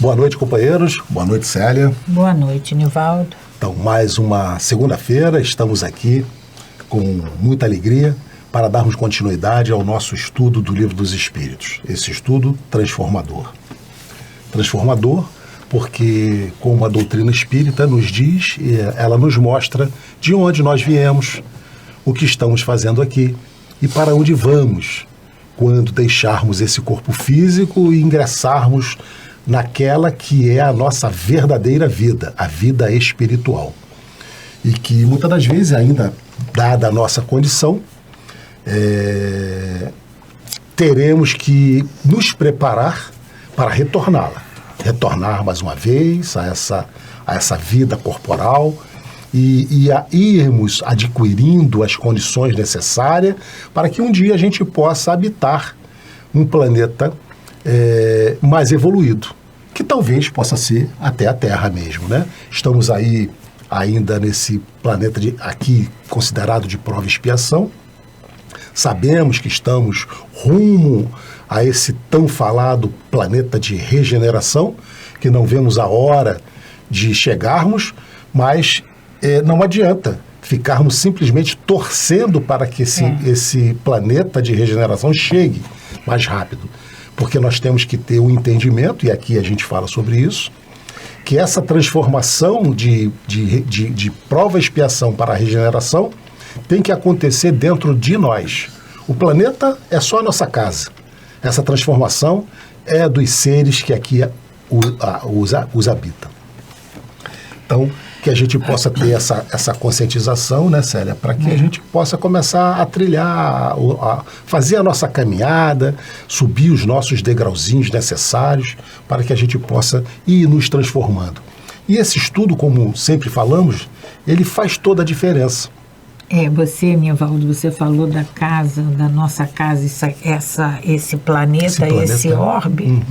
Boa noite, companheiros. Boa noite, Célia. Boa noite, Nivaldo. Então, mais uma segunda-feira, estamos aqui com muita alegria para darmos continuidade ao nosso estudo do Livro dos Espíritos. Esse estudo transformador. Transformador porque, como a doutrina espírita nos diz, ela nos mostra de onde nós viemos, o que estamos fazendo aqui e para onde vamos quando deixarmos esse corpo físico e ingressarmos naquela que é a nossa verdadeira vida, a vida espiritual. E que muitas das vezes, ainda dada a nossa condição, teremos que nos preparar para retorná-la. Retornar mais uma vez a essa vida corporal e a irmos adquirindo as condições necessárias para que um dia a gente possa habitar um planeta mais evoluído, que talvez possa ser até a Terra mesmo, né? Estamos aí ainda nesse planeta aqui considerado de prova e expiação. Sabemos que estamos rumo a esse tão falado planeta de regeneração, que não vemos a hora de chegarmos, mas não adianta ficarmos simplesmente torcendo para que esse planeta de regeneração chegue mais rápido, porque nós temos que ter um entendimento, e aqui a gente fala sobre isso, que essa transformação de prova e expiação para a regeneração tem que acontecer dentro de nós. O planeta é só a nossa casa. Essa transformação é dos seres que aqui os habitam. Então, que a gente possa ter essa conscientização, né, Célia, para que a gente possa começar a trilhar, fazer a nossa caminhada, subir os nossos degrauzinhos necessários para que a gente possa ir nos transformando. E esse estudo, como sempre falamos, ele faz toda a diferença. Você, Nivaldo, você falou da casa, da nossa casa, esse planeta, esse orbe. Uhum.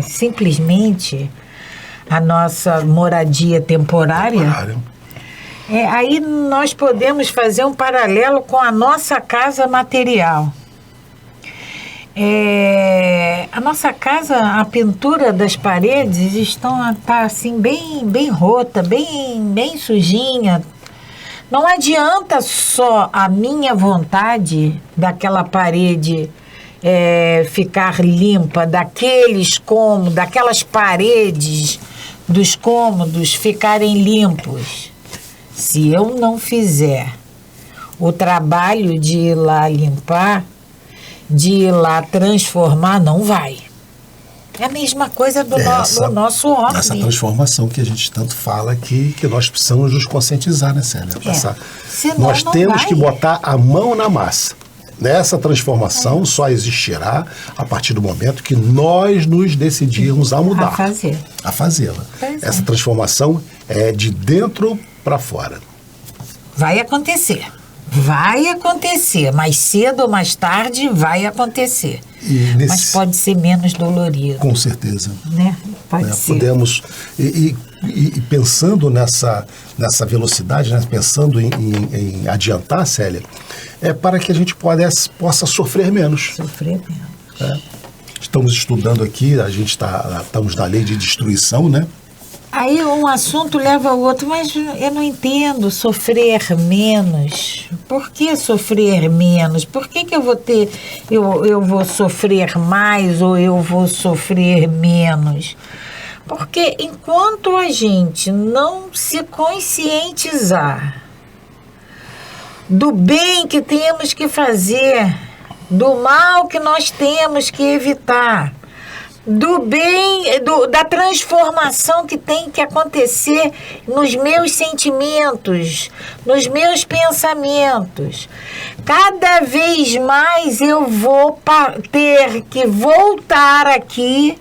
Simplesmente a nossa moradia temporária. Aí nós podemos fazer um paralelo com a nossa casa material. A nossa casa, a pintura das paredes está assim bem rota, bem sujinha. Não adianta só a minha vontade daquela parede ficar limpa, daquelas paredes dos cômodos ficarem limpos. Se eu não fizer o trabalho de ir lá limpar, de ir lá transformar, não vai. É a mesma coisa do nosso orbe. Essa transformação que a gente tanto fala que nós precisamos nos conscientizar, né, Célia? Nós temos que botar a mão na massa. Nessa transformação só existirá a partir do momento que nós nos decidirmos a mudar. A fazê-la. Essa transformação é de dentro para fora. Vai acontecer, mais cedo ou mais tarde vai acontecer. Mas pode ser menos dolorido. Com certeza. Né? Pode ser. Podemos, e pensando nessa velocidade, né? Pensando em adiantar, Célia, para que a gente possa sofrer menos. Estamos estudando aqui, estamos na lei de destruição, né? Aí um assunto leva ao outro, mas eu não entendo sofrer menos. Por que sofrer menos? Por que eu vou sofrer mais ou eu vou sofrer menos? Porque enquanto a gente não se conscientizar do bem que temos que fazer, do mal que nós temos que evitar, do bem, da transformação que tem que acontecer nos meus sentimentos, nos meus pensamentos. Cada vez mais eu vou ter que voltar aqui,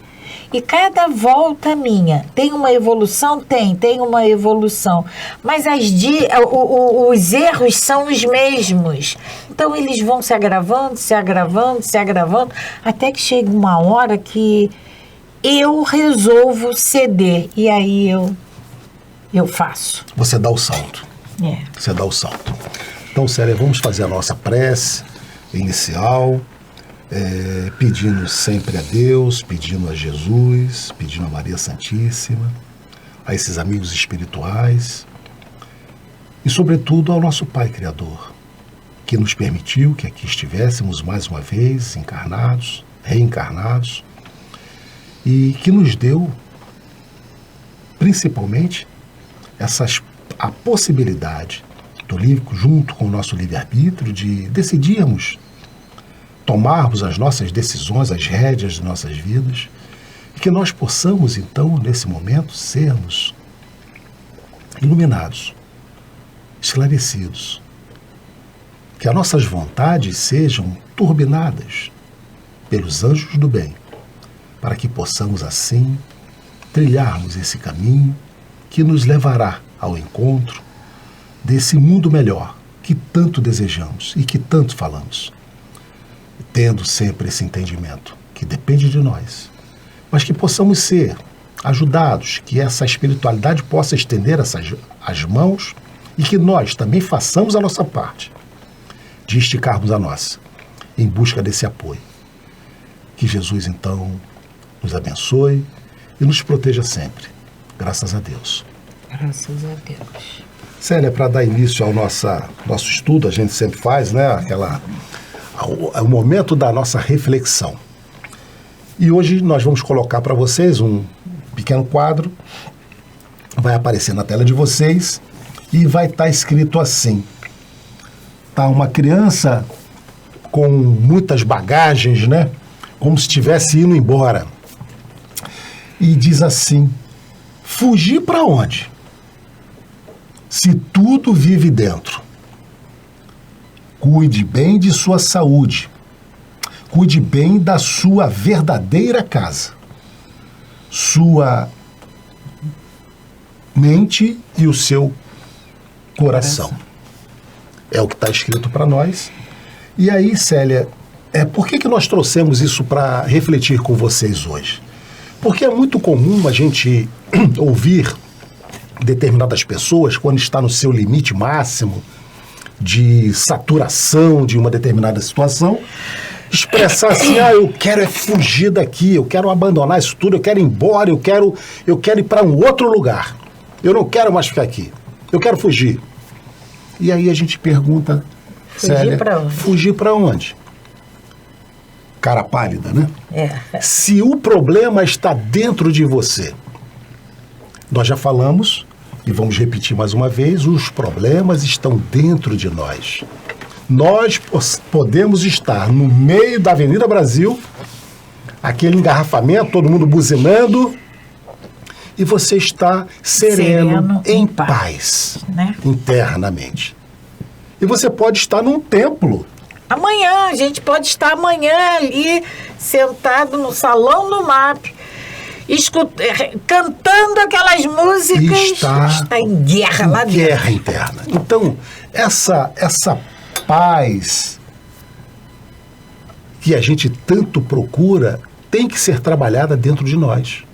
e cada volta minha tem uma evolução? Tem uma evolução. Mas os erros são os mesmos. Então eles vão se agravando, até que chega uma hora que eu resolvo ceder. E aí eu faço. Você dá o salto. Você dá o salto. Então, Célia, vamos fazer a nossa prece inicial. pedindo sempre a Deus, pedindo a Jesus, pedindo a Maria Santíssima, a esses amigos espirituais e, sobretudo, ao nosso Pai Criador, que nos permitiu que aqui estivéssemos mais uma vez encarnados, reencarnados, e que nos deu, principalmente, a possibilidade, junto com o nosso livre-arbítrio, de decidirmos, tomarmos as nossas decisões, as rédeas de nossas vidas, e que nós possamos, então, nesse momento, sermos iluminados, esclarecidos, que as nossas vontades sejam turbinadas pelos anjos do bem, para que possamos, assim, trilharmos esse caminho que nos levará ao encontro desse mundo melhor que tanto desejamos e que tanto falamos, tendo sempre esse entendimento que depende de nós, mas que possamos ser ajudados, que essa espiritualidade possa estender as mãos e que nós também façamos a nossa parte de esticarmos a nossa em busca desse apoio. Que Jesus, então, nos abençoe e nos proteja sempre. Graças a Deus. Graças a Deus. Célia, para dar início ao nosso estudo, a gente sempre faz, né, o momento da nossa reflexão. E hoje nós vamos colocar para vocês um pequeno quadro, vai aparecer na tela de vocês e vai estar escrito assim. Tá uma criança com muitas bagagens, né, como se estivesse indo embora. E diz assim: fugir para onde? Se tudo vive dentro. Cuide bem de sua saúde. Cuide bem da sua verdadeira casa. Sua mente e o seu coração. É o que está escrito para nós. E aí, Célia, por que nós trouxemos isso para refletir com vocês hoje? Porque é muito comum a gente ouvir determinadas pessoas, quando está no seu limite máximo de saturação de uma determinada situação, expressar assim: eu quero fugir daqui, eu quero abandonar isso tudo, eu quero ir embora, eu quero ir para um outro lugar, eu não quero mais ficar aqui, eu quero fugir. E aí a gente pergunta, Célia, fugir para onde? Cara pálida, né? Se o problema está dentro de você, nós já falamos, e vamos repetir mais uma vez, os problemas estão dentro de nós. Nós podemos estar no meio da Avenida Brasil, aquele engarrafamento, todo mundo buzinando, e você está sereno em paz, né? Internamente. E você pode estar num templo. Amanhã, a gente pode estar amanhã ali, sentado no salão do MAP, cantando aquelas músicas, está em guerra lá dentro. Guerra interna. Então, essa paz que a gente tanto procura tem que ser trabalhada dentro de nós.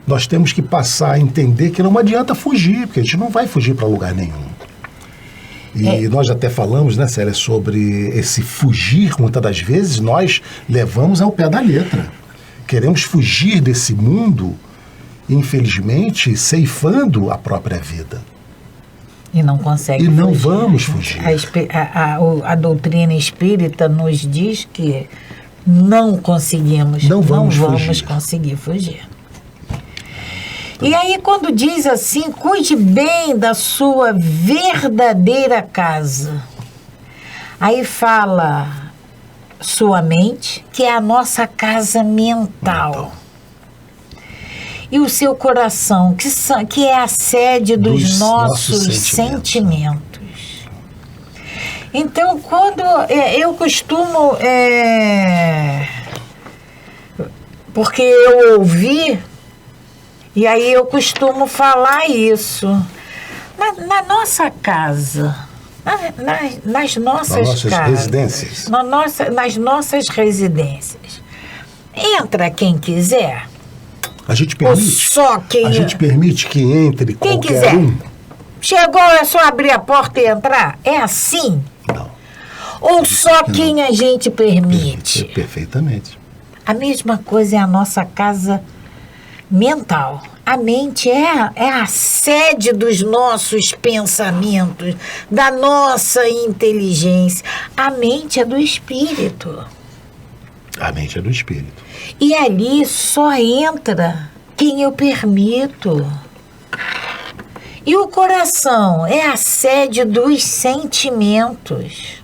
Nós temos que passar a entender que não adianta fugir, porque a gente não vai fugir para lugar nenhum. E nós até falamos, né, Célia, sobre esse fugir, muitas das vezes nós levamos ao pé da letra. Queremos fugir desse mundo, infelizmente, ceifando a própria vida. E não consegue fugir. E não vamos fugir. A doutrina espírita nos diz que não conseguimos, não vamos conseguir fugir. E aí, quando diz assim, cuide bem da sua verdadeira casa, aí fala sua mente, que é a nossa casa mental. E o seu coração, que é a sede dos nossos sentimentos. Então, quando eu costumo... porque eu ouvi... E aí eu costumo falar isso. Na nossa casa, nas nossas casas, residências. Nas nossas residências. Entra quem quiser. A gente permite. A gente permite que entre quem qualquer quiser. Chegou, é só abrir a porta e entrar? É assim? Não. Ou só quem a gente permite? Perfeitamente. A mesma coisa é a nossa casa mental. A mente é a sede dos nossos pensamentos, da nossa inteligência. A mente é do espírito. A mente é do espírito. E ali só entra quem eu permito. E o coração é a sede dos sentimentos.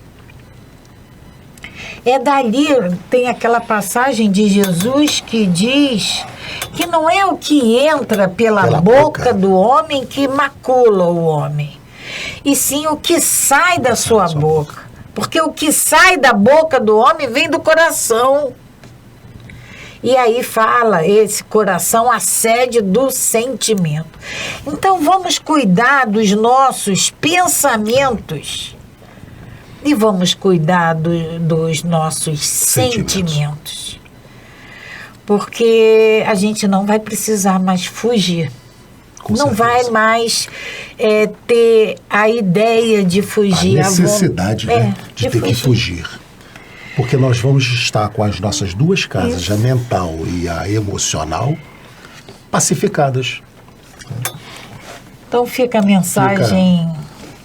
É dali, tem aquela passagem de Jesus que diz que não é o que entra pela boca do homem que macula o homem, e sim o que sai da sua boca. Porque o que sai da boca do homem vem do coração. E aí fala, esse coração, a sede do sentimento. Então vamos cuidar dos nossos pensamentos e vamos cuidar dos nossos sentimentos. Porque a gente não vai precisar mais fugir. Não vai mais ter a ideia de fugir. A necessidade de ter que fugir. Porque nós vamos estar com as nossas duas casas, a mental e a emocional, pacificadas. Então fica a mensagem...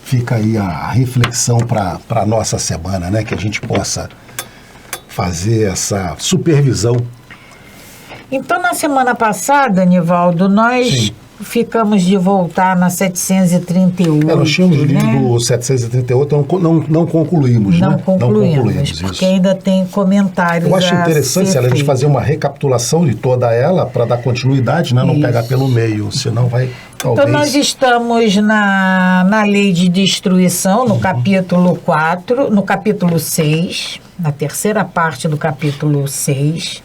Fica aí a reflexão para a nossa semana, né? Que a gente possa fazer essa supervisão. Então, na semana passada, Nivaldo, nós ficamos de voltar na 738. Nós tínhamos lido o 738, não concluímos, não né? Concluímos, porque ainda tem comentários. Eu acho interessante a gente fazer uma recapitulação de toda ela para dar continuidade, né? Não pegar pelo meio, senão vai... Talvez. Então, nós estamos na lei de destruição, no capítulo 4, no capítulo 6, na terceira parte do capítulo 6.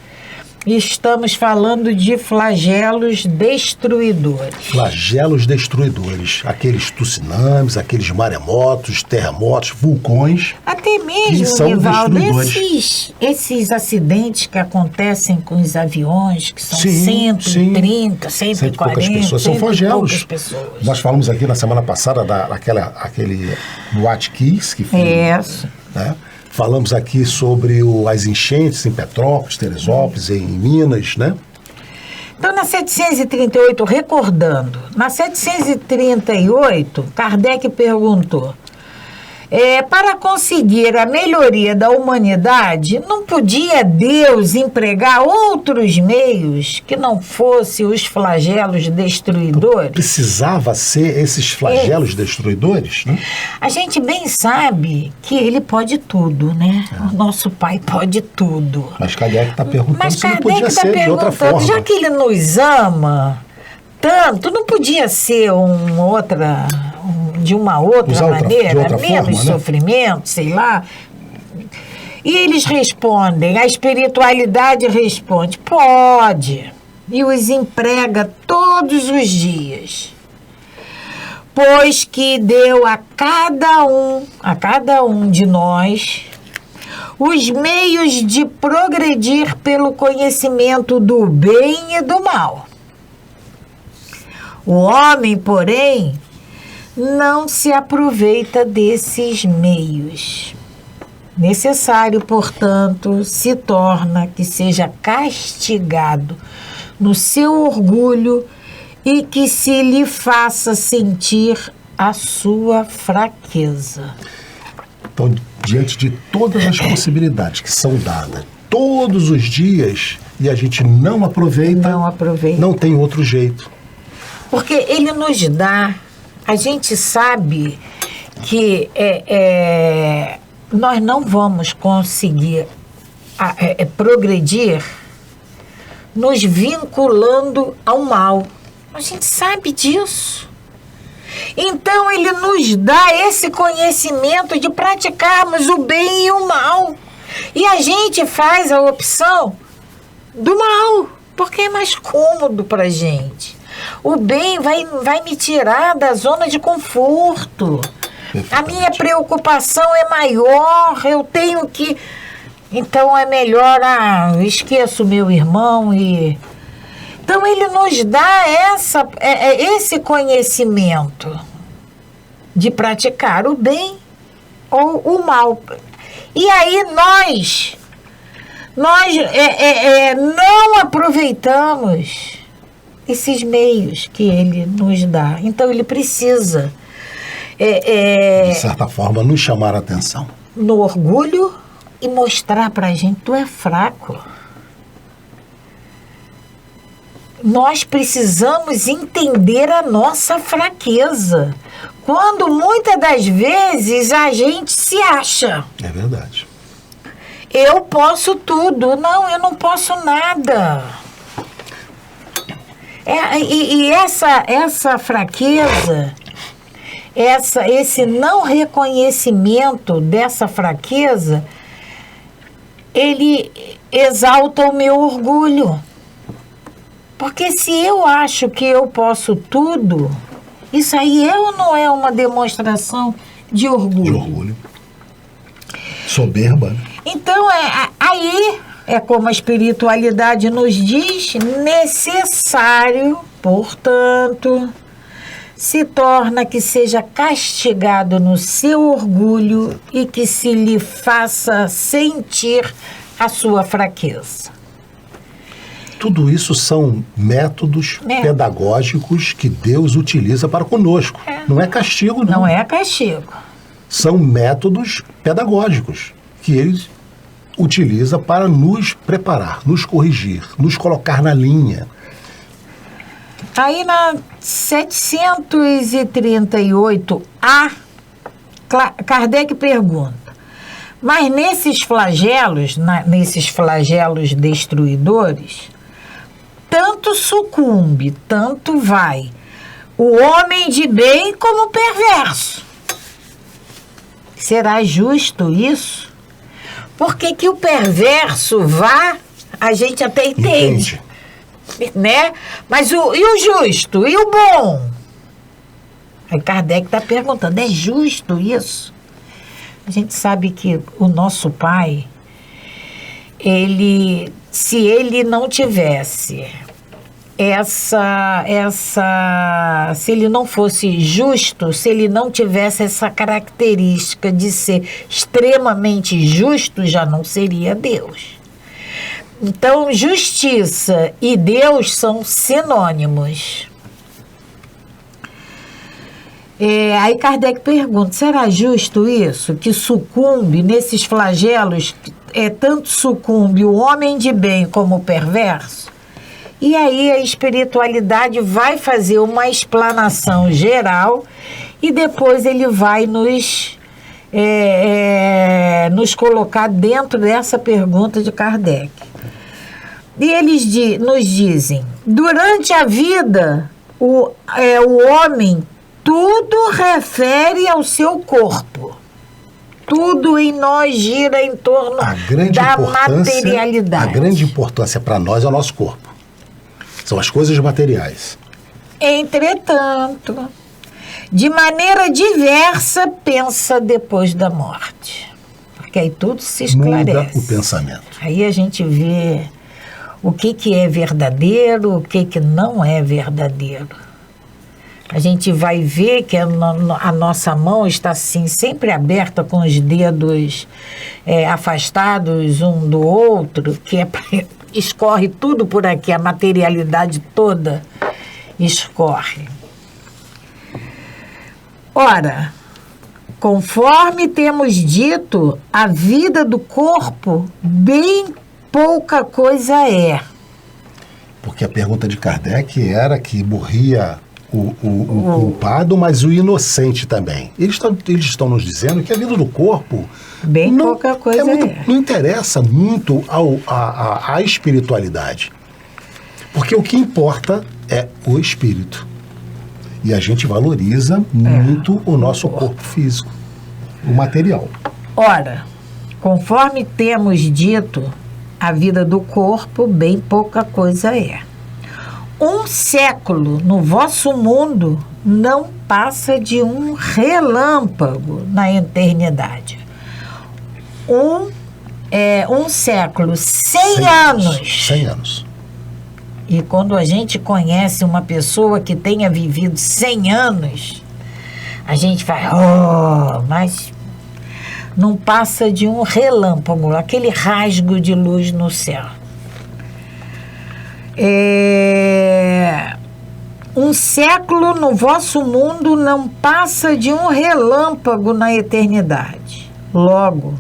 E estamos falando de flagelos destruidores. Flagelos destruidores. Aqueles tsunamis, aqueles maremotos, terremotos, vulcões. Até mesmo, Nivaldo, esses acidentes que acontecem com os aviões, que são 130, 140, poucas pessoas. São flagelos. Pessoas. Nós falamos aqui na semana passada daquele Boate Kiss, que foi... Né? Falamos aqui sobre as enchentes em Petrópolis, Teresópolis, em Minas, né? Então, na 738, recordando, na 738, Kardec perguntou, para conseguir a melhoria da humanidade, não podia Deus empregar outros meios que não fossem os flagelos destruidores? Precisava ser esses flagelos destruidores, né? A gente bem sabe que ele pode tudo, né? O nosso Pai pode tudo. Mas Kardec está perguntando se não podia ser de outra forma. Já que ele nos ama tanto, não podia ser de uma outra maneira, menos sofrimento, sei lá. E eles respondem, a espiritualidade responde, pode, e os emprega todos os dias, pois que deu a cada um de nós os meios de progredir pelo conhecimento do bem e do mal. O homem, porém, não se aproveita desses meios. Necessário, portanto, se torna que seja castigado no seu orgulho e que se lhe faça sentir a sua fraqueza. Então, diante de todas as possibilidades que são dadas todos os dias e a gente não aproveita, não tem outro jeito. Porque ele nos dá, a gente sabe que nós não vamos conseguir progredir nos vinculando ao mal. A gente sabe disso. Então, ele nos dá esse conhecimento de praticarmos o bem e o mal. E a gente faz a opção do mal, porque é mais cômodo para a gente. O bem vai me tirar da zona de conforto. A minha preocupação é maior, eu tenho que... Então, é melhor, esqueço meu irmão e... Então, ele nos dá esse conhecimento de praticar o bem ou o mal. E aí nós não aproveitamos esses meios que ele nos dá. Então ele precisa De certa forma, nos chamar a atenção. no orgulho e mostrar pra gente, tu é fraco. Nós precisamos entender a nossa fraqueza. Quando muitas das vezes a gente se acha. É verdade. Eu posso tudo. Não, eu não posso nada. Essa fraqueza, esse não reconhecimento dessa fraqueza, ele exalta o meu orgulho. Porque se eu acho que eu posso tudo, isso aí é ou não é uma demonstração de orgulho? De orgulho. Soberba, né? Então, aí é como a espiritualidade nos diz, necessário, portanto, se torna que seja castigado no seu orgulho e que se lhe faça sentir a sua fraqueza. Tudo isso são métodos pedagógicos que Deus utiliza para conosco. Não é castigo, não. Não é castigo. São métodos pedagógicos que Ele utiliza para nos preparar, nos corrigir, nos colocar na linha. Aí na 738A, Kardec pergunta, mas nesses flagelos destruidores, tanto sucumbe, tanto vai o homem de bem como o perverso. Será justo isso? Porque que o perverso vá, a gente até entende. Né? Mas e o justo? E o bom? Aí Kardec está perguntando, é justo isso? A gente sabe que o nosso pai, se ele não tivesse se ele não fosse justo, se ele não tivesse essa característica de ser extremamente justo, já não seria Deus. Então, justiça e Deus são sinônimos. Aí Kardec pergunta, será justo isso? Que sucumbe nesses flagelos, tanto sucumbe o homem de bem como o perverso? E aí a espiritualidade vai fazer uma explanação geral e depois ele vai nos colocar dentro dessa pergunta de Kardec. E eles nos dizem, durante a vida, o homem tudo refere ao seu corpo. Tudo em nós gira em torno da materialidade. A grande importância para nós é o nosso corpo. São as coisas materiais. Entretanto, de maneira diversa, pensa depois da morte. Porque aí tudo se esclarece. Muda o pensamento. Aí a gente vê o que é verdadeiro, o que não é verdadeiro. A gente vai ver que a nossa mão está assim, sempre aberta, com os dedos afastados um do outro, que escorre tudo por aqui, a materialidade toda escorre. Ora, conforme temos dito, a vida do corpo bem pouca coisa é. Porque a pergunta de Kardec era que morria o culpado, mas o inocente também. Eles estão nos dizendo que a vida do corpo bem pouca coisa não interessa muito à espiritualidade. Porque o que importa é o espírito. E a gente valoriza muito o nosso corpo físico, o material. Ora, conforme temos dito, a vida do corpo bem pouca coisa é. Um século no vosso mundo não passa de um relâmpago na eternidade. Um século, 100 anos. 100 anos. E quando a gente conhece uma pessoa que tenha vivido 100 anos, a gente fala, mas não passa de um relâmpago, aquele rasgo de luz no céu. Um século no vosso mundo não passa de um relâmpago na eternidade. Logo,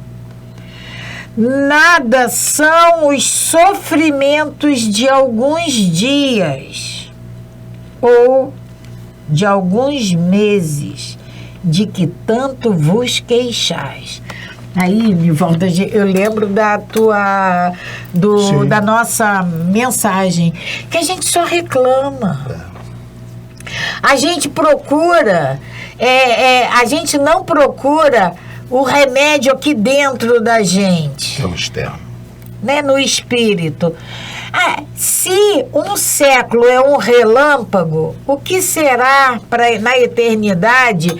nada são os sofrimentos de alguns dias ou de alguns meses, de que tanto vos queixais. Aí, Nivaldo, eu lembro da nossa mensagem, que a gente só reclama. A gente procura, a gente não procura o remédio aqui dentro da gente. É o externo. Né, no espírito. Se um século é um relâmpago, o que será na eternidade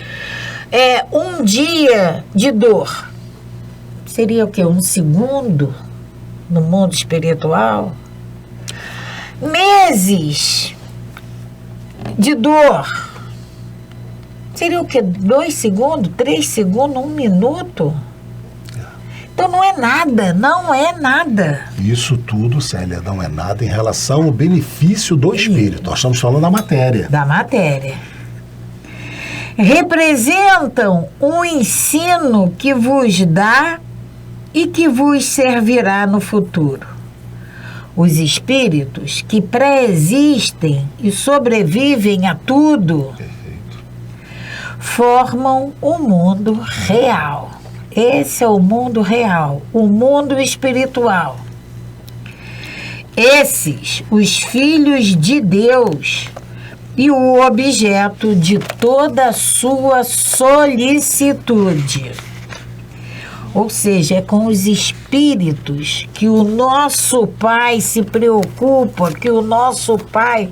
um dia de dor? Seria o quê? Um segundo no mundo espiritual? Meses de dor. Seria o quê? 2 segundos, 3 segundos, 1 minuto? Então não é nada, não é nada. Isso tudo, Célia, não é nada em relação ao benefício do espírito. Nós estamos falando da matéria. Da matéria. Representam um ensino que vos dá e que vos servirá no futuro. Os espíritos que pré-existem e sobrevivem a tudo formam o mundo real. Esse é o mundo real, o mundo espiritual. Esses, os filhos de Deus e o objeto de toda a sua solicitude. Ou seja, é com os espíritos que o nosso Pai se preocupa, que o nosso Pai,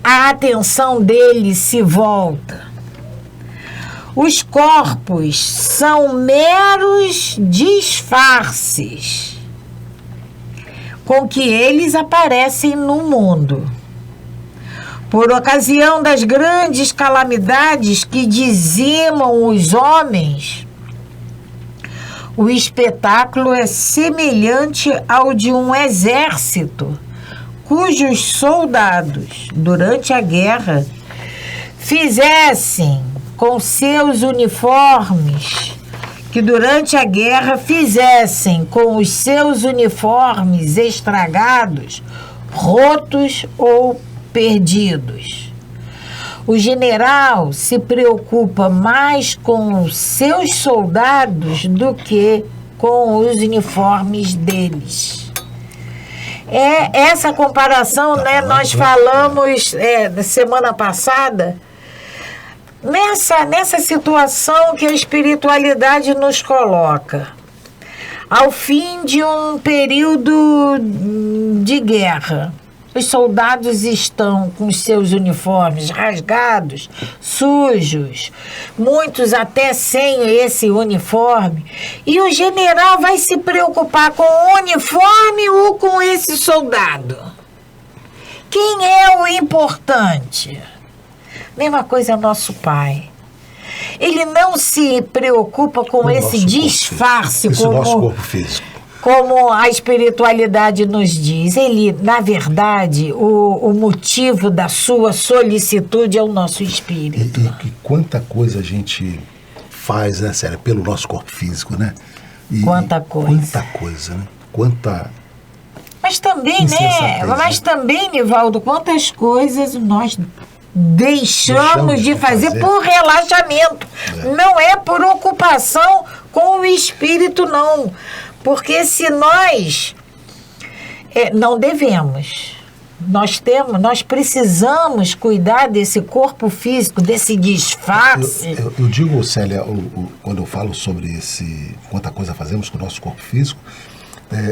a atenção dele se volta. Os corpos são meros disfarces com que eles aparecem no mundo. Por ocasião das grandes calamidades que dizimam os homens, o espetáculo é semelhante ao de um exército, cujos soldados, durante a guerra, fizessem com seus uniformes, estragados, rotos ou perdidos. O general se preocupa mais com os seus soldados do que com os uniformes deles. Essa comparação, né, nós falamos semana passada, nessa situação que a espiritualidade nos coloca. Ao fim de um período de guerra, os soldados estão com seus uniformes rasgados, sujos, muitos até sem esse uniforme, e o general vai se preocupar com o uniforme ou com esse soldado? Quem é o importante? Mesma coisa é nosso Pai. Ele não se preocupa com esse disfarce, esse nosso corpo físico. Como a espiritualidade nos diz. Ele, na verdade, o motivo da sua solicitude é o nosso espírito. E quanta coisa a gente faz, né, Célia, pelo nosso corpo físico, né? Quanta coisa, né? Quanta... Mas também, né? Mas também, Nivaldo, quantas coisas nós deixamos de fazer por relaxamento. Não é por ocupação com o espírito, não. Porque se nós não devemos, nós precisamos cuidar desse corpo físico, desse disfarce. Eu digo, Célia, quando eu falo sobre quanta coisa fazemos com o nosso corpo físico,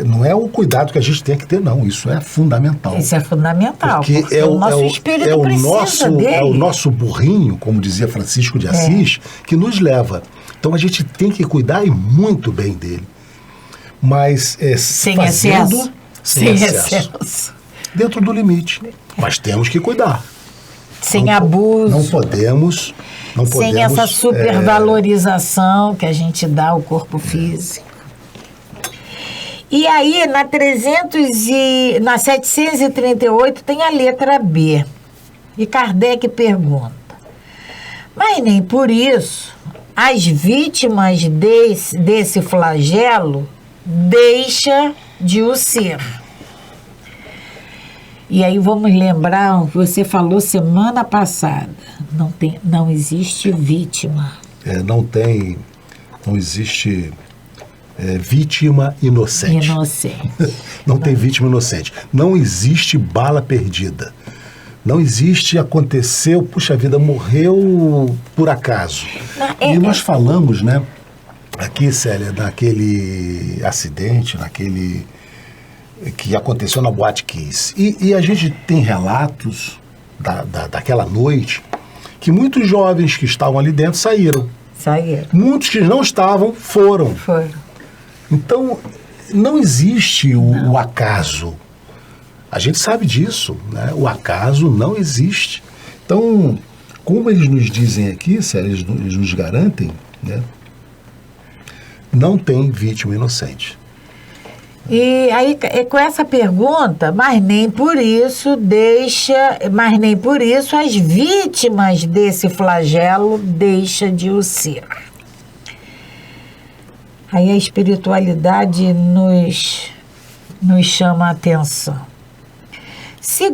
não é o cuidado que a gente tem que ter, não. Isso é fundamental. Isso é fundamental. Porque o nosso espírito precisa dele. É o nosso burrinho, como dizia Francisco de Assis, que nos leva. Então a gente tem que cuidar e muito bem dele. Mas sem excesso. Dentro do limite. Mas temos que cuidar. Sem abuso. Não podemos Não sem podemos, essa supervalorização que a gente dá ao corpo físico. E aí, na 738, tem a letra B. E Kardec pergunta: mas nem por isso as vítimas desse flagelo deixam de o ser. E aí vamos lembrar o que você falou semana passada. Não existe vítima. Não existe vítima inocente. Não tem vítima inocente. Não existe bala perdida. Não existe aconteceu, puxa vida, morreu por acaso. E nós falamos, né, aqui, Célia, naquele acidente, que aconteceu na Boate Kiss. E a gente tem relatos daquela noite que muitos jovens que estavam ali dentro saíram. Muitos que não estavam foram. Então, não existe o acaso. A gente sabe disso, né? O acaso não existe. Então, como eles nos dizem aqui, Célia, eles nos garantem, né? Não tem vítima inocente. E aí, com essa pergunta, mas nem por isso as vítimas desse flagelo deixam de o ser. Aí a espiritualidade nos chama a atenção. Se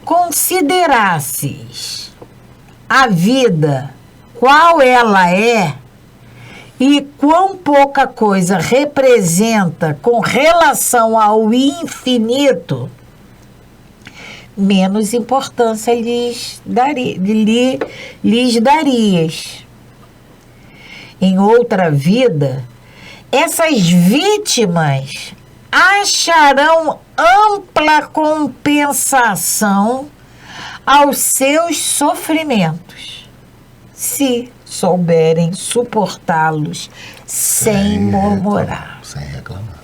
considerasses a vida qual ela é e quão pouca coisa representa com relação ao infinito, menos importância lhes darias. Em outra vida, essas vítimas acharão ampla compensação aos seus sofrimentos, se souberem suportá-los sem murmurar. Sem reclamar.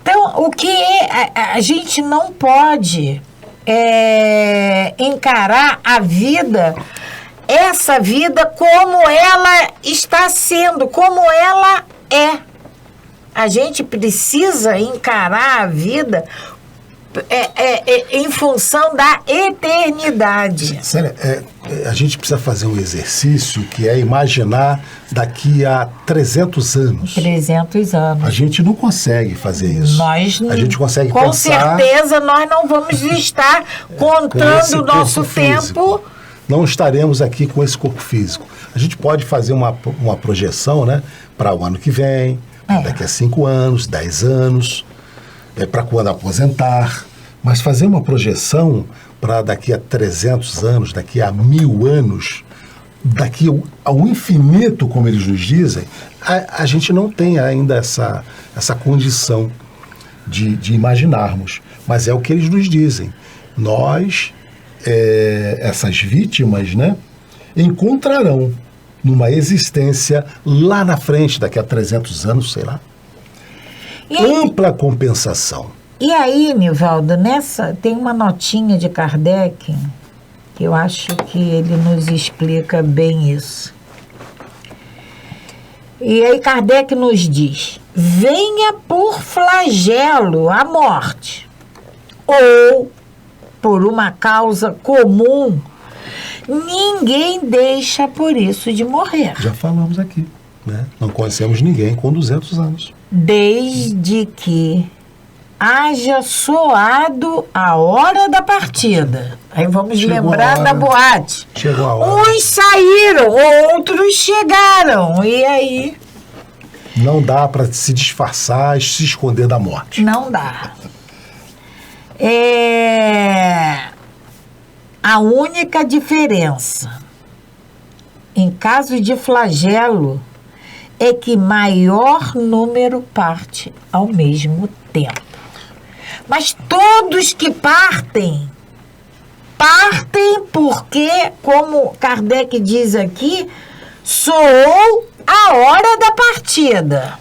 Então, o que a gente não pode encarar a vida, essa vida como ela está sendo, como ela é. A gente precisa encarar a vida em função da eternidade. Sério, a gente precisa fazer um exercício que é imaginar daqui a 300 anos. 300 anos. A gente não consegue fazer isso. A gente consegue com pensar... certeza nós não vamos estar contando o nosso tempo. Não estaremos aqui com esse corpo físico. A gente pode fazer uma projeção, né, para o ano que vem, daqui a 5 anos, 10 anos, para quando aposentar, mas fazer uma projeção para daqui a 300 anos, daqui a 1000 anos, daqui ao infinito, como eles nos dizem, a gente não tem ainda essa condição de imaginarmos, mas é o que eles nos dizem. Nós, essas vítimas, né, encontrarão numa existência lá na frente, daqui a 300 anos, sei lá, ampla compensação. E aí, Nivaldo, tem uma notinha de Kardec que eu acho que ele nos explica bem isso. E aí Kardec nos diz: venha por flagelo a morte, ou por uma causa comum, ninguém deixa por isso de morrer. Já falamos aqui, né? Não conhecemos ninguém com 200 anos. Desde que haja soado a hora da partida. Aí vamos lembrar da boate. Chegou a hora. Uns saíram, outros chegaram. E aí? Não dá para se disfarçar, se esconder da morte. Não dá. A única diferença em caso de flagelo é que maior número parte ao mesmo tempo. Mas todos que partem porque, como Kardec diz aqui, soou a hora da partida.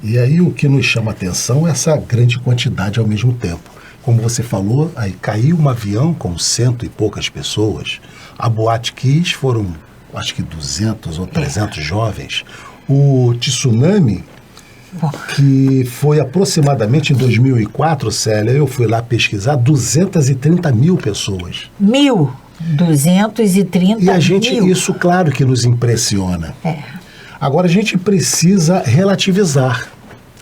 E aí o que nos chama a atenção é essa grande quantidade ao mesmo tempo. como você falou, aí caiu um avião com 100 e poucas pessoas. A Boate Kiss foram, acho que 200 ou 300 jovens. O tsunami, que foi aproximadamente em 2004, Célia, eu fui lá pesquisar, 230 mil pessoas. 230 E a gente, mil. isso claro que nos impressiona. É. Agora a gente precisa relativizar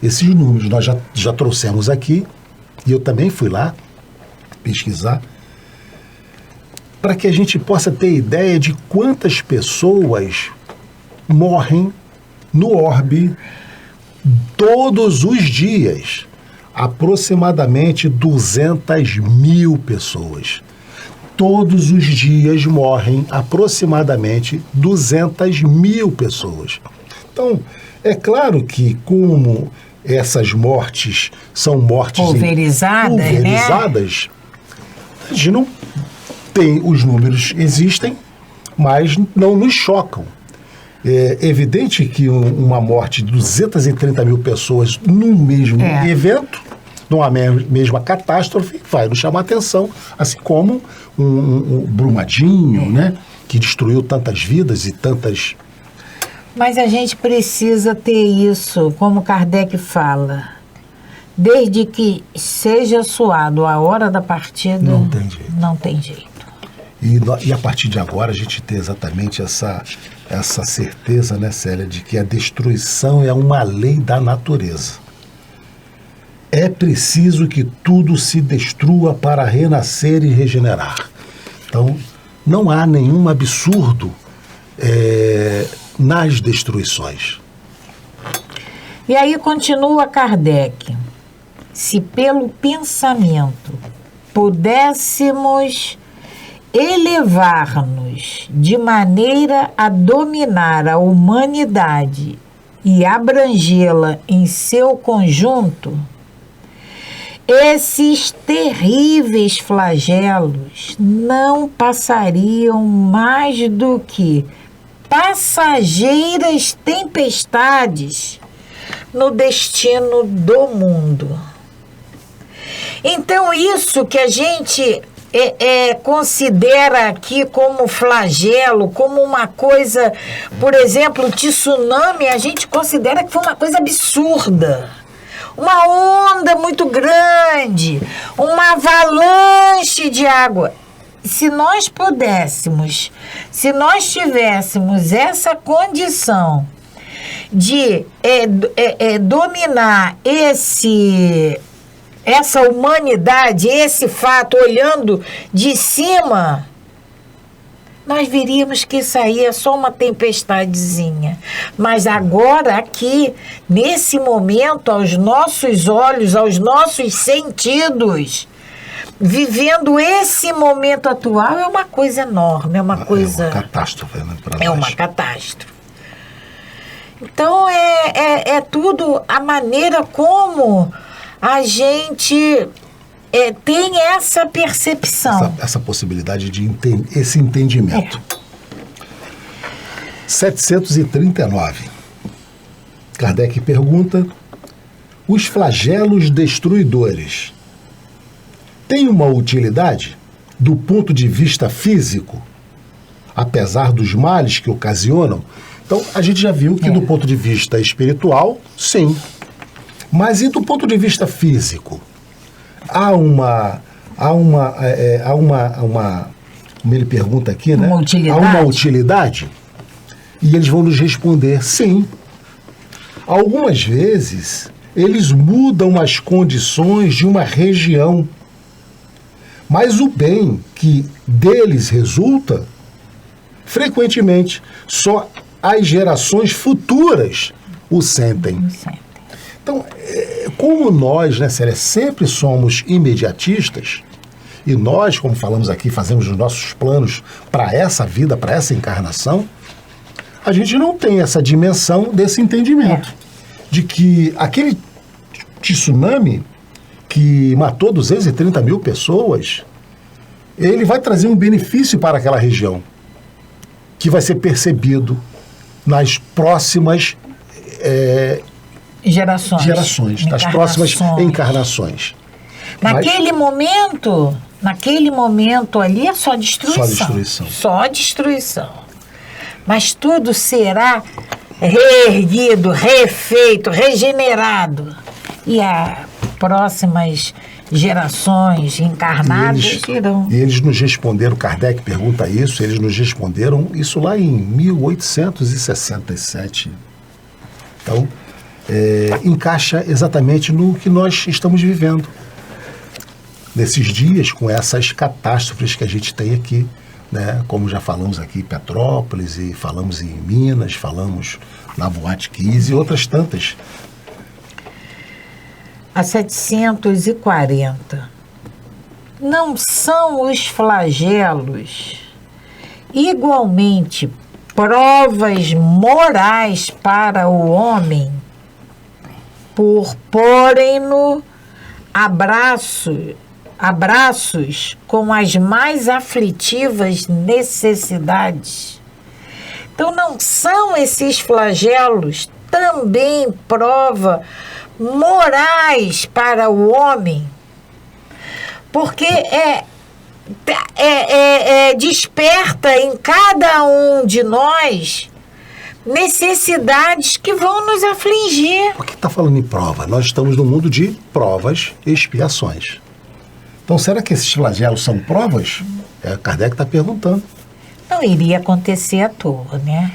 esses números. Nós já trouxemos aqui, e eu também fui lá pesquisar, para que a gente possa ter ideia de quantas pessoas morrem no orbe todos os dias. Aproximadamente 200 mil pessoas. Todos os dias morrem aproximadamente 200 mil pessoas. Então, é claro que como essas mortes são mortes Pulverizadas, pulverizadas, a gente não tem, os números existem, mas não nos chocam. É evidente que uma morte de 230 mil pessoas num mesmo evento, numa mesma catástrofe, vai nos chamar atenção, assim como um Brumadinho, né, que destruiu tantas vidas e tantas... Mas a gente precisa ter isso, como Kardec fala, desde que seja soado a hora da partida, Não tem jeito. Não tem jeito. E a partir de agora a gente tem exatamente essa certeza, né, Célia, de que a destruição é uma lei da natureza. É preciso que tudo se destrua para renascer e regenerar. Então, não há nenhum absurdo nas destruições. E aí continua Kardec. Se pelo pensamento pudéssemos elevar-nos de maneira a dominar a humanidade e abrangê-la em seu conjunto, esses terríveis flagelos não passariam mais do que passageiras tempestades no destino do mundo. Então, isso que a gente considera aqui como flagelo, como uma coisa, por exemplo, o tsunami, a gente considera que foi uma coisa absurda. Uma onda muito grande, uma avalanche de água. Se nós pudéssemos, se nós tivéssemos essa condição de dominar essa humanidade, esse fato, olhando de cima, nós veríamos que isso aí é só uma tempestadezinha. Mas agora, aqui, nesse momento, aos nossos olhos, aos nossos sentidos, vivendo esse momento atual, é uma coisa enorme, é uma coisa... É uma catástrofe, né, para É nós. uma catástrofe. Então, é tudo a maneira como a gente tem essa percepção. Essa possibilidade de esse entendimento. 739. Kardec pergunta: os flagelos destruidores têm uma utilidade do ponto de vista físico, apesar dos males que ocasionam? Então, a gente já viu que do ponto de vista espiritual, sim. Mas e do ponto de vista físico? Há uma como ele pergunta aqui, né? Uma utilidade? Há uma utilidade? E eles vão nos responder, sim. Algumas vezes, eles mudam as condições de uma região, mas o bem que deles resulta, frequentemente, só as gerações futuras o sentem. Então, como nós, né, Célia, sempre somos imediatistas, e nós, como falamos aqui, fazemos os nossos planos para essa vida, para essa encarnação, a gente não tem essa dimensão desse entendimento. De que aquele tsunami que matou 230 mil pessoas, ele vai trazer um benefício para aquela região, que vai ser percebido nas próximas gerações, das próximas encarnações. Naquele momento ali é só destruição. Só destruição. Só destruição. Mas tudo será reerguido, refeito, regenerado. E as próximas gerações encarnadas irão. E eles nos responderam, Kardec pergunta isso, eles nos responderam isso lá em 1867. Então, encaixa exatamente no que nós estamos vivendo. Nesses dias, com essas catástrofes que a gente tem aqui, né? Como já falamos aqui em Petrópolis, e falamos em Minas, falamos na Boate Kiss e outras tantas. A 740. Não são os flagelos igualmente provas morais para o homem por porem-no abraços com as mais aflitivas necessidades? Então, não são esses flagelos também prova morais para o homem? Porque desperta em cada um de nós necessidades que vão nos afligir. Por que está falando em prova? Nós estamos no mundo de provas e expiações. Então, será que esses flagelos são provas? Kardec está perguntando. Não iria acontecer à toa, né?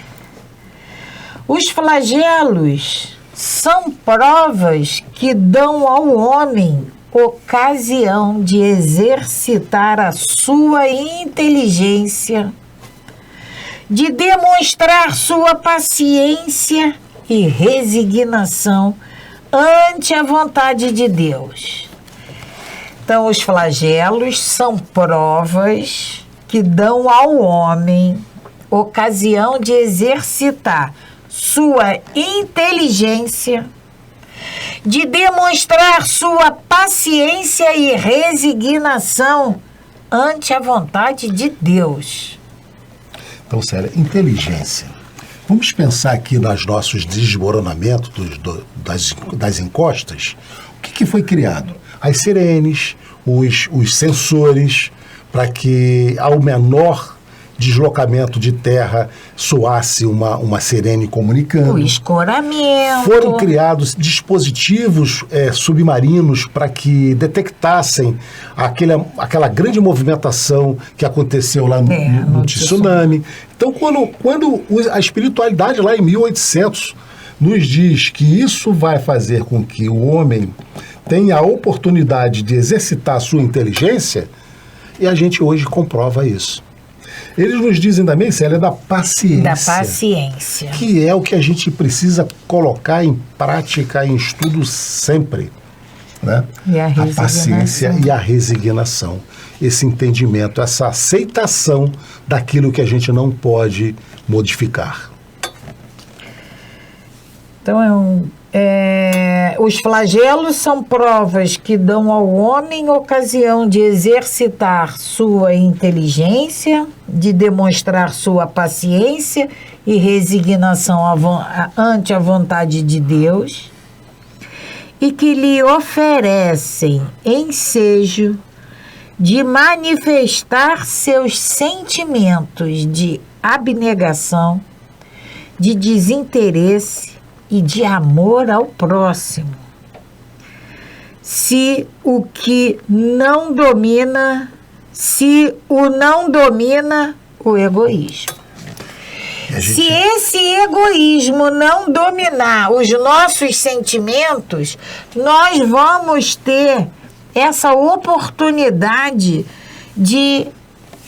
Os flagelos são provas que dão ao homem ocasião de exercitar a sua inteligência, de demonstrar sua paciência e resignação ante a vontade de Deus. Então, os flagelos são provas que dão ao homem ocasião de exercitar sua inteligência, de demonstrar sua paciência e resignação ante a vontade de Deus. Então, Célia, inteligência. Vamos pensar aqui nos nossos desmoronamentos das encostas. O que foi criado? As sirenes, os sensores, para que ao menor deslocamento de terra soasse uma sirene comunicando. O escoramento. Foram criados dispositivos submarinos para que detectassem aquela grande movimentação que aconteceu lá no tsunami. Então, quando a espiritualidade lá em 1800 nos diz que isso vai fazer com que o homem tenha a oportunidade de exercitar a sua inteligência, e a gente hoje comprova isso. Eles nos dizem também, Célia, da paciência. Da paciência. Que é o que a gente precisa colocar em prática, em estudo sempre. Né? E a paciência e a resignação. Esse entendimento, essa aceitação daquilo que a gente não pode modificar. Então, os flagelos são provas que dão ao homem ocasião de exercitar sua inteligência, de demonstrar sua paciência e resignação ante a vontade de Deus, e que lhe oferecem ensejo de manifestar seus sentimentos de abnegação, de desinteresse e de amor ao próximo. Se o não domina o egoísmo. Se esse egoísmo não dominar os nossos sentimentos, nós vamos ter essa oportunidade de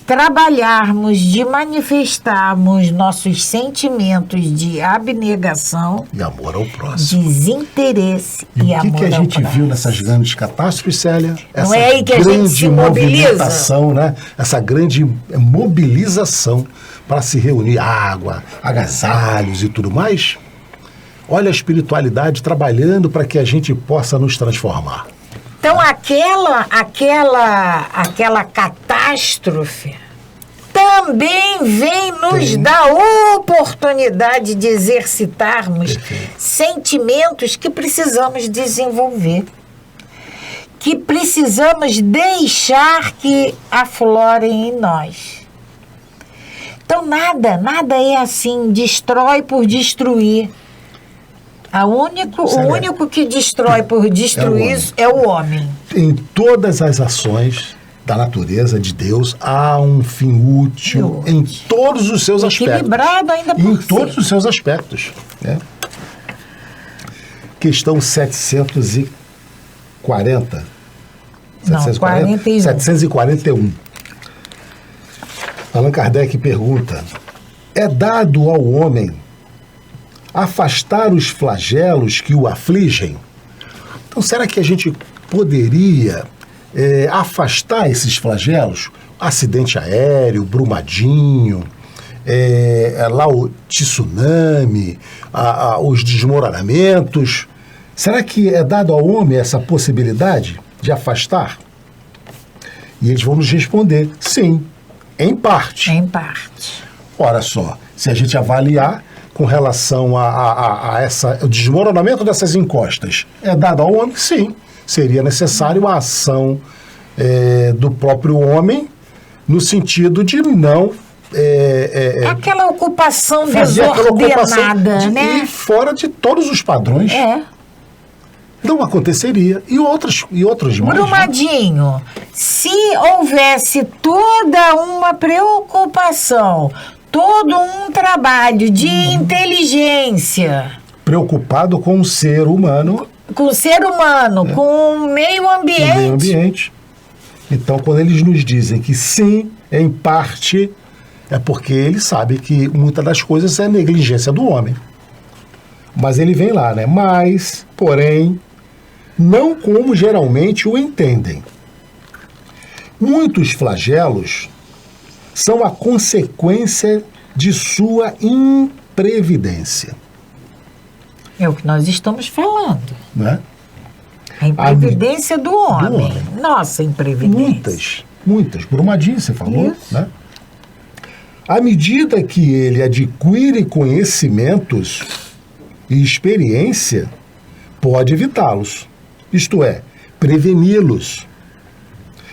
trabalharmos, de manifestarmos nossos sentimentos de abnegação e amor ao próximo, desinteresse e amor ao próximo. O que a gente viu nessas grandes catástrofes, Célia? Não é aí que a gente se mobiliza? Né? Essa grande mobilização para se reunir, água, agasalhos e tudo mais. Olha a espiritualidade trabalhando para que a gente possa nos transformar. Então, aquela catástrofe também vem nos dar oportunidade de exercitarmos sentimentos que precisamos desenvolver, que precisamos deixar que aflorem em nós. Então, nada é assim, destrói por destruir. O único que destrói por destruir é o homem. Em todas as ações da natureza de Deus, há um fim útil em todos os seus aspectos. Equilibrado ainda por em todos os seus aspectos. Né? Questão 740. Não, 41. 741. Allan Kardec pergunta: é dado ao homem afastar os flagelos que o afligem? Então, será que a gente poderia afastar esses flagelos? Acidente aéreo, Brumadinho, lá o tsunami, os desmoronamentos. Será que é dado ao homem essa possibilidade de afastar? E eles vão nos responder: sim, em parte. Em parte. Ora só, se a gente avaliar com relação a o desmoronamento dessas encostas, é dado ao homem? Sim. Seria necessário a ação do próprio homem, no sentido de não... aquela ocupação desordenada, né? E fora de todos os padrões. Não aconteceria. E outros mais. Brumadinho, se houvesse toda uma preocupação, todo um trabalho de inteligência... Preocupado com o ser humano... Com o ser humano, com o meio ambiente. O meio ambiente. Então, quando eles nos dizem que sim, em parte, é porque eles sabem que muitas das coisas é negligência do homem. Mas ele vem lá, né? Mas, porém, não como geralmente o entendem. Muitos flagelos são a consequência de sua imprevidência. É o que nós estamos falando. Né? A imprevidência do homem. Nossa imprevidência. Muitas. Brumadinho, você falou. Isso. Né? À medida que ele adquire conhecimentos e experiência, pode evitá-los. Isto é, preveni-los,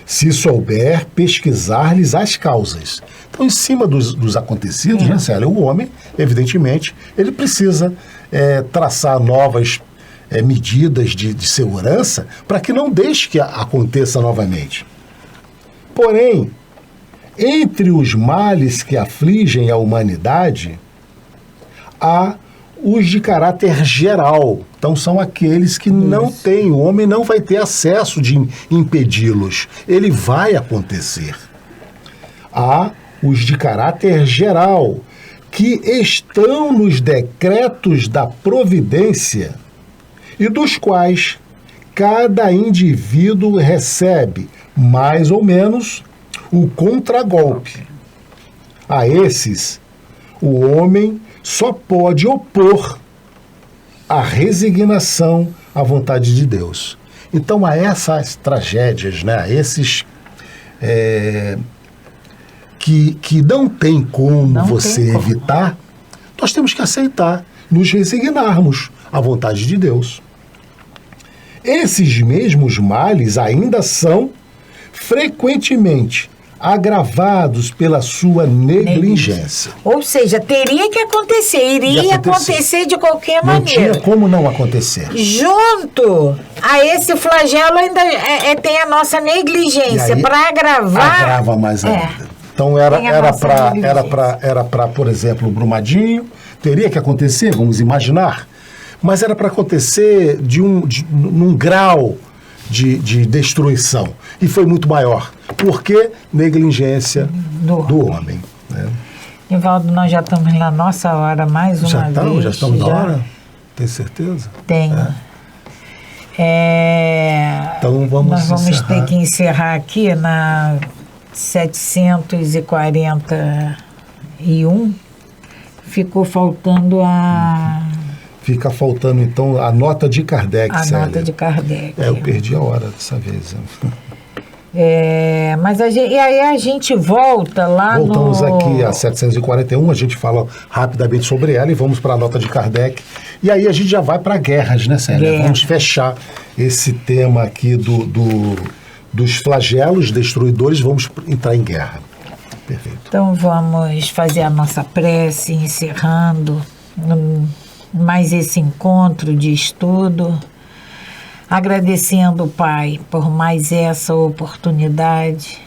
se souber pesquisar-lhes as causas. Então, em cima dos acontecidos, né, Célia, o homem, evidentemente, ele precisa traçar novas medidas de segurança para que não deixe que aconteça novamente. Porém, entre os males que afligem a humanidade, há os de caráter geral. Então, são aqueles que não têm, o homem não vai ter acesso de impedi-los. Ele vai acontecer. Há os de caráter geral, que estão nos decretos da providência e dos quais cada indivíduo recebe, mais ou menos, o contragolpe. A esses, o homem só pode opor a resignação à vontade de Deus. Então, a essas tragédias, né, a esses que não tem como evitar, nós temos que aceitar, nos resignarmos à vontade de Deus. Esses mesmos males ainda são frequentemente agravados pela sua negligência. Ou seja, teria que acontecer, iria acontecer de qualquer maneira. Não tinha como não acontecer. Junto a esse flagelo ainda tem a nossa negligência para agravar. Agrava mais ainda. Então era para, por exemplo, o Brumadinho, teria que acontecer, vamos imaginar, mas era para acontecer num grau de destruição. E foi muito maior. Por quê? Negligência do homem. Né? Nivaldo, nós já estamos na nossa hora mais uma vez. Já estamos na hora? Tem certeza? Tenho. Então nós vamos ter que encerrar aqui na 741. Ficou faltando Fica faltando, então, a nota de Kardec, Célia. Nota de Kardec. Eu perdi a hora dessa vez. Mas aí a gente volta lá Voltamos aqui a 741, a gente fala rapidamente sobre ela e vamos para a nota de Kardec. E aí a gente já vai para guerras, né, Célia? Vamos fechar esse tema aqui dos flagelos destruidores, vamos entrar em guerra. Perfeito. Então vamos fazer a nossa prece, encerrando mais esse encontro de estudo, agradecendo, Pai, por mais essa oportunidade,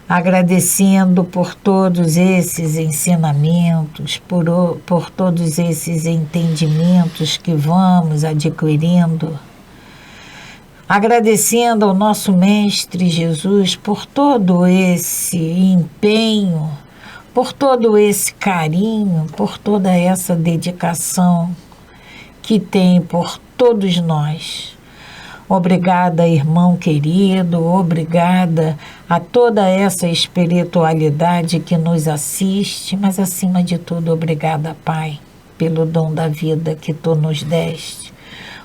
agradecendo por todos esses ensinamentos, por todos esses entendimentos que vamos adquirindo, agradecendo ao nosso Mestre Jesus por todo esse empenho, por todo esse carinho, por toda essa dedicação que tem por todos nós. Obrigada, irmão querido, obrigada a toda essa espiritualidade que nos assiste, mas acima de tudo, obrigada, Pai, pelo dom da vida que Tu nos deste.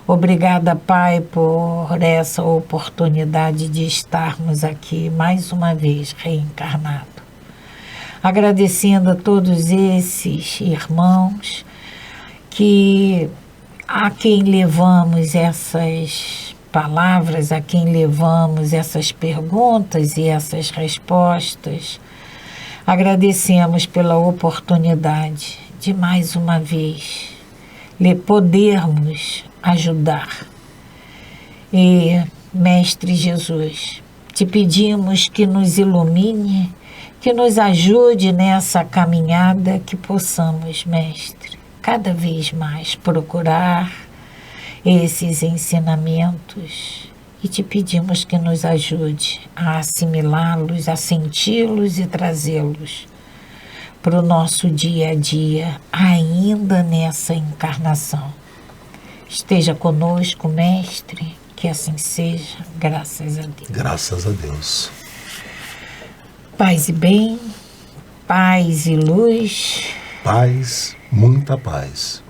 Obrigada, Pai, por essa oportunidade de estarmos aqui mais uma vez reencarnado. Agradecendo a todos esses irmãos a quem levamos essas palavras, a quem levamos essas perguntas e essas respostas. Agradecemos pela oportunidade de mais uma vez lhe podermos ajudar. E, Mestre Jesus, te pedimos que nos ilumine, que nos ajude nessa caminhada, que possamos, Mestre, cada vez mais procurar esses ensinamentos e te pedimos que nos ajude a assimilá-los, a senti-los e trazê-los para o nosso dia a dia, ainda nessa encarnação. Esteja conosco, Mestre, que assim seja, graças a Deus. Graças a Deus. Paz e bem, paz e luz. Paz, muita paz.